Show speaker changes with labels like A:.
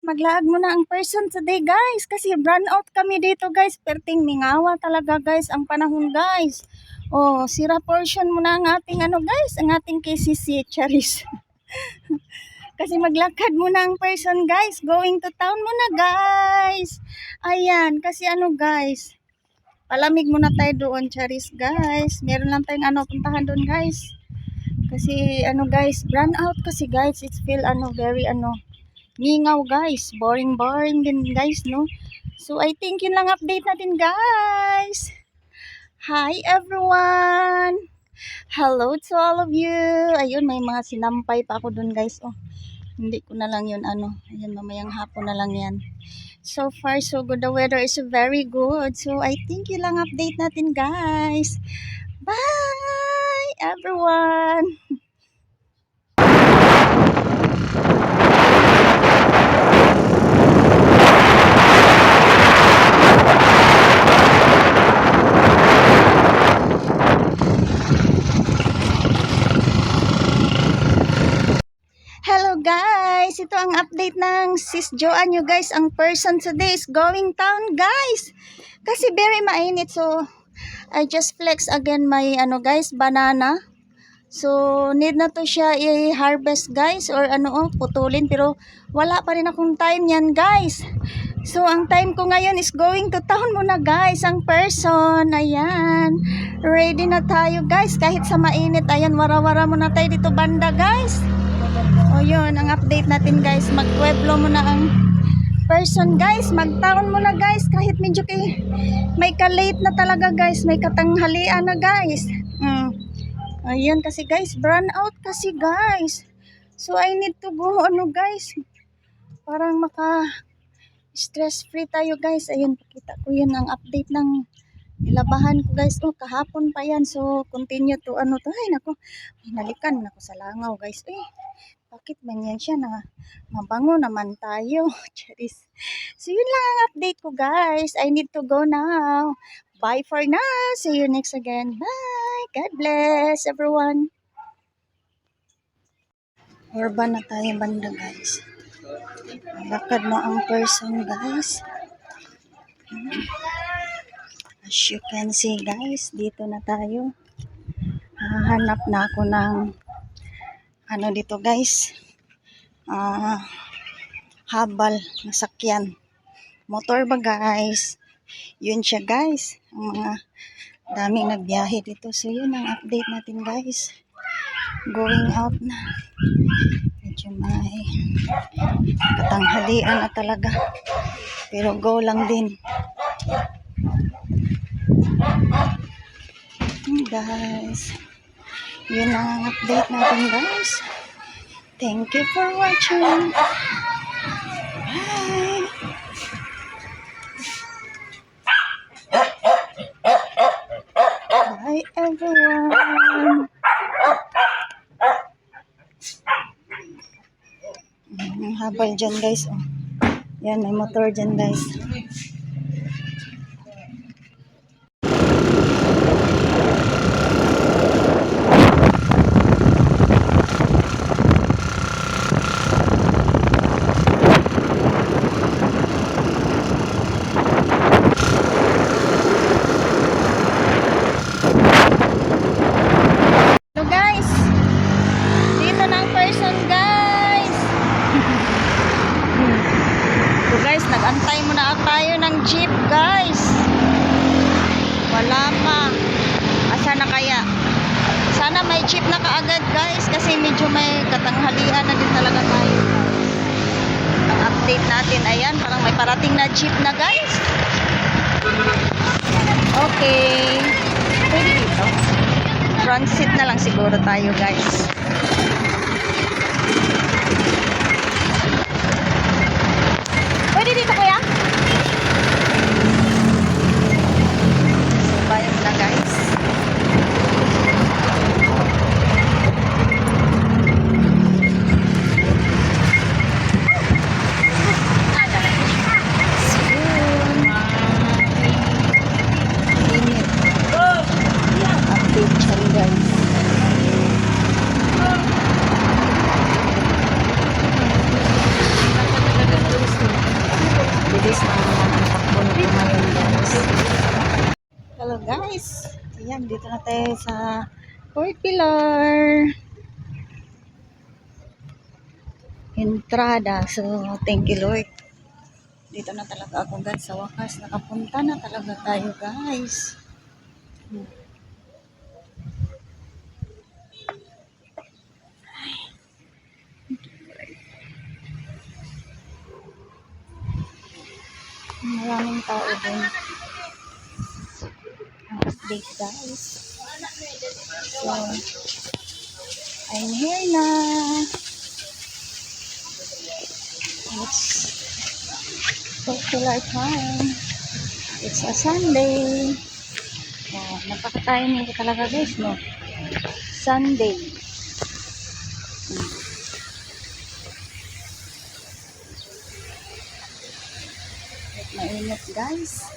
A: Maglaag mo na ang person today guys kasi brand out kami dito guys. Perting mingawa talaga guys ang panahon guys. Oh, sira portion mo na ang ating ano guys, ang ating KCC Charis. Kasi maglakad muna ang person guys. Going to town muna guys. Ayan, kasi ano guys. Palamig muna tayo doon Charis guys. Meron lang tayong ano puntahan doon guys. Kasi ano guys, brand out kasi guys. It's feel ano very ano mingaw guys. Boring din guys no. So I think yun lang update natin guys. Hi everyone. Hello to all of you. Ayun, may mga sinampay pa ako dun guys. Oh, hindi ko na lang yun ano. Ayun, mamayang hapon na lang yan. So far so good. The weather is very good. So I think yun lang update natin guys. Bye everyone. Hello guys! Ito ang update ng sis Joanne nyo guys. Ang person today is going town guys. Kasi very mainit. So, I just flex again my ano guys, banana. So, need na to siya i-harvest guys. Or ano putulin. Pero wala pa rin akong time yan guys. So, ang time ko ngayon is going to town muna guys. Ang person. Ayan. Ready na tayo guys. Kahit sa mainit. Ayan, wara-wara muna tayo dito banda guys. O yun, ang update natin guys, mag-pueblo muna ang person guys, mag-town muna guys, kahit medyo may ka-late na talaga guys, may katanghalian na guys. Ayun kasi guys, burn out kasi guys. So I need to go ano guys, parang stress free tayo guys. Ayun, pakita ko yun ang update ng nilabahan ko guys. Oh, kahapon pa yan. So continue to ano to. Ay nako, hinalikan nako sa langaw guys. Bakit man yan siya na mabango naman tayo. Charis. So yun lang ang update ko guys. I need to go now. Bye for now. See you next again. Bye. God bless everyone. Urban na tayo banda guys. Lakad mo ang person guys. As you can see guys, dito na tayo. Hahanap na ako ng ano dito guys, habal na sakyan, motor ba guys, yun siya guys, ang mga daming nagbiyahe dito. So yun ang update natin guys, going out na, medyo may katanghalian na talaga, pero go lang din guys. Yun ang update natin guys. Thank you for watching. Bye. Bye everyone. Habal dyan guys. Oh. Yan, may motor dyan guys. Nag-antay muna tayo ng jeep guys. Wala pa. Asa na kaya? Sana may jeep na kaagad guys. Kasi medyo may katanghalian na din talaga tayo. Ang update natin. Ayan, parang may parating na jeep na guys. Okay. Pwede dito. Front seat na lang siguro tayo guys. Pwede dito kuya? So, bayad na guys. Update siya guys. guys. Ayan, dito na tayo sa fourth pillar. Entrada. So, thank you Lord. Dito na talaga ako guys. Sa wakas, nakapunta na talaga tayo guys. Maraming tao din. Ang update guys. So, I'm here na. It's popular time. It's a Sunday. Oh, napaka-timing ko talaga guys, no? Sunday. Mainit guys.